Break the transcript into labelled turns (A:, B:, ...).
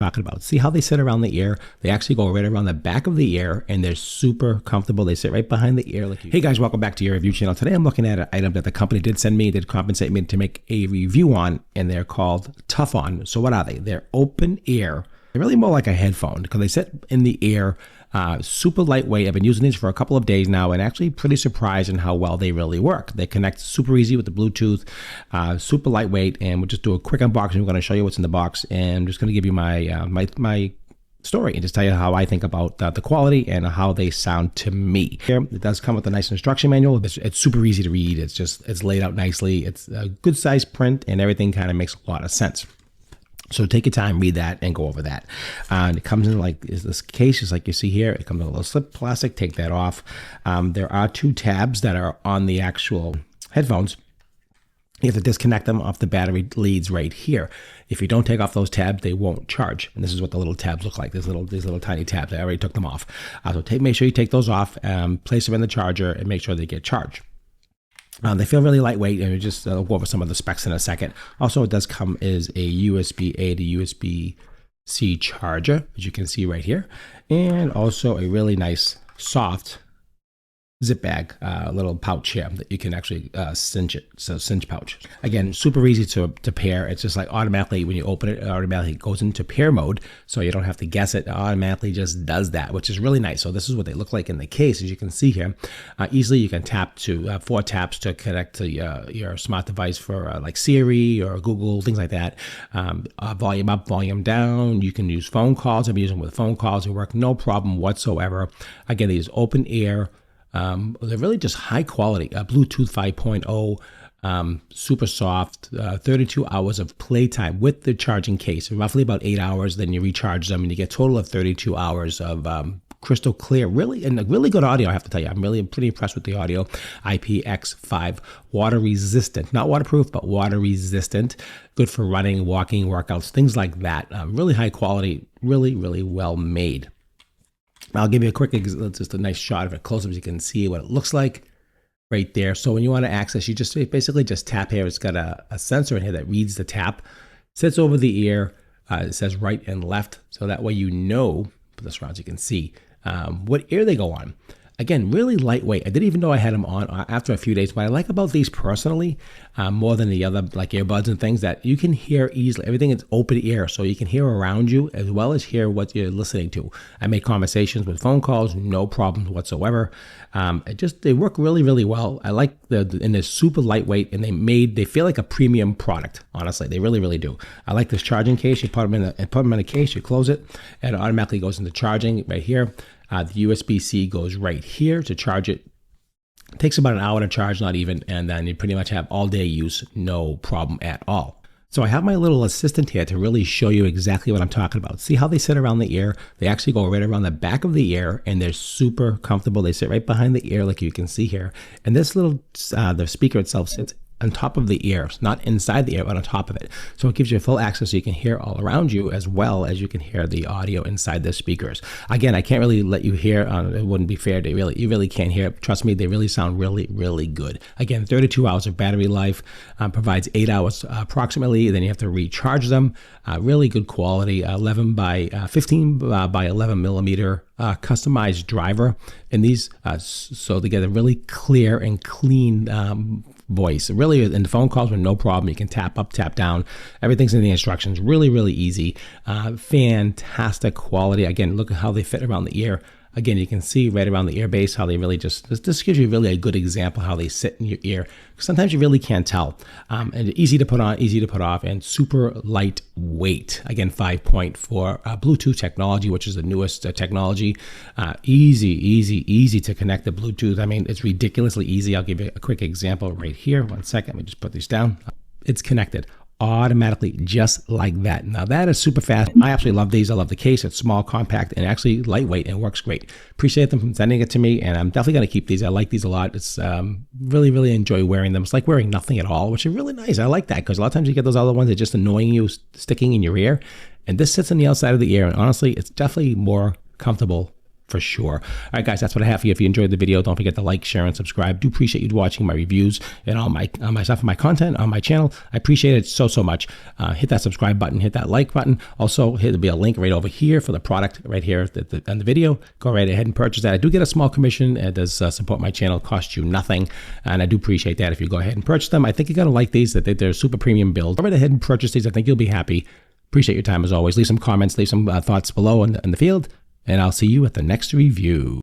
A: talking about. See how they sit around the ear? They actually go right around the back of the ear, and they're super comfortable. They sit right behind the ear. Hey guys, welcome back to your review channel. Today I'm looking at an item that the company did send me, did compensate me to make a review on, and they're called Tough On. So what are they? They're open ear. They're really more like a headphone because they sit in the ear. Super lightweight. I've been using these for a couple of days now and actually pretty surprised in how well they really work. They connect super easy with the Bluetooth, super lightweight, and we'll just do a quick unboxing. We're going to show you what's in the box, and I'm just going to give you my my story and just tell you how I think about the quality and how they sound to me. Here, it does come with a nice instruction manual. It's super easy to read. It's laid out nicely. It's a good size print, and everything kind of makes a lot of sense. So take your time, read that, and go over that. And it comes in like this case, just like you see here. It comes in a little slip plastic. Take that off. There are two tabs that are on the actual headphones. You have to disconnect them off the battery leads right here. If you don't take off those tabs, they won't charge. And this is what the little tabs look like. These little tiny tabs. I already took them off. So make sure you take those off, place them in the charger, and make sure they get charged. They feel really lightweight, and we'll go over some of the specs in a second. Also, it does come as a USB-A to USB-C charger, as you can see right here, and also a really nice, soft zip bag, little pouch here that you can actually cinch it. So cinch pouch. Again, super easy to pair. It's just like automatically when you open it, it automatically goes into pair mode. So you don't have to guess it. It automatically just does that, which is really nice. So this is what they look like in the case, as you can see here. Easily you can tap to 4 taps to connect to your smart device for like Siri or Google, things like that. Volume up, volume down. You can use phone calls. I've been using them with phone calls. They work no problem whatsoever. Again, these open ear. They're really just high quality, Bluetooth 5.0, super soft, 32 hours of playtime with the charging case, roughly about 8 hours. Then you recharge them and you get a total of 32 hours of crystal clear, really good audio. I have to tell you, I'm pretty impressed with the audio. IPX5, water resistant, not waterproof, but water resistant. Good for running, walking, workouts, things like that. Really high quality, really well made. I'll give you a quick, just a nice shot of it close up so you can see what it looks like right there. So when you want to access, you just basically just tap here. It's got a sensor in here that reads the tap, sits over the ear. It says right and left. So that way you know, put this around so you can see what ear they go on. Again, really lightweight. I didn't even know I had them on after a few days. What I like about these personally, more than the other like earbuds and things, that you can hear easily. Everything is open ear, so you can hear around you as well as hear what you're listening to. I make conversations with phone calls, no problems whatsoever. They work really well. I like and they're super lightweight, and they feel like a premium product. Honestly, they really do. I like this charging case. You put them in a case, you close it, and it automatically goes into charging right here. The USB-C goes right here to charge it. It takes about an hour to charge, not even, and then you pretty much have all day use, no problem at all. So I have my little assistant here to really show you exactly what I'm talking about. See how they sit around the ear? They actually go right around the back of the ear, and they're super comfortable. They sit right behind the ear like you can see here. And this little, the speaker itself sits on top of the ear, not inside the ear, but on top of it. So it gives you full access so you can hear all around you as well as you can hear the audio inside the speakers. Again, I can't really let you hear, it wouldn't be fair. You really can't hear it. Trust me, they really sound really good. Again, 32 hours of battery life, provides 8 hours approximately. Then you have to recharge them. Really good quality, 11 by 15 by 11 millimeter customized driver. And these, so they get a really clear and clean voice. Really, in the phone calls with no problem. You can tap up, tap down. Everything's in the instructions. Really easy. Fantastic quality. Again, look at how they fit around the ear. Again, you can see right around the ear base how they really this gives you really a good example how they sit in your ear. Sometimes you really can't tell. And easy to put on, easy to put off, and super lightweight. Again, 5.4 Bluetooth technology, which is the newest technology. Easy to connect the Bluetooth. I mean, it's ridiculously easy. I'll give you a quick example right here. 1 second. Let me just put these down. It's connected automatically just like that. Now that is super fast. I absolutely love these. I love the case. It's small, compact, and actually lightweight, and works great. Appreciate them from sending it to me, and I'm definitely going to keep these. I like these a lot. It's really enjoy wearing them. It's like wearing nothing at all, which is really nice. I like that because a lot of times you get those other ones that are just annoying you, sticking in your ear, and this sits on the outside of the ear, and honestly, it's definitely more comfortable for sure. All right, guys, that's what I have for you. If you enjoyed the video, don't forget to like, share, and subscribe. Do appreciate you watching my reviews and all my stuff and my content on my channel. I appreciate it so much. Hit that subscribe button, hit that like button. Also, there'll be a link right over here for the product right here on the video. Go right ahead and purchase that. I do get a small commission. It does support my channel, cost you nothing, and I do appreciate that if you go ahead and purchase them. I think you're gonna like these. That they're super premium builds. Go right ahead and purchase these. I think you'll be happy. Appreciate your time as always. Leave some comments, leave some thoughts below in the field. And I'll see you at the next review.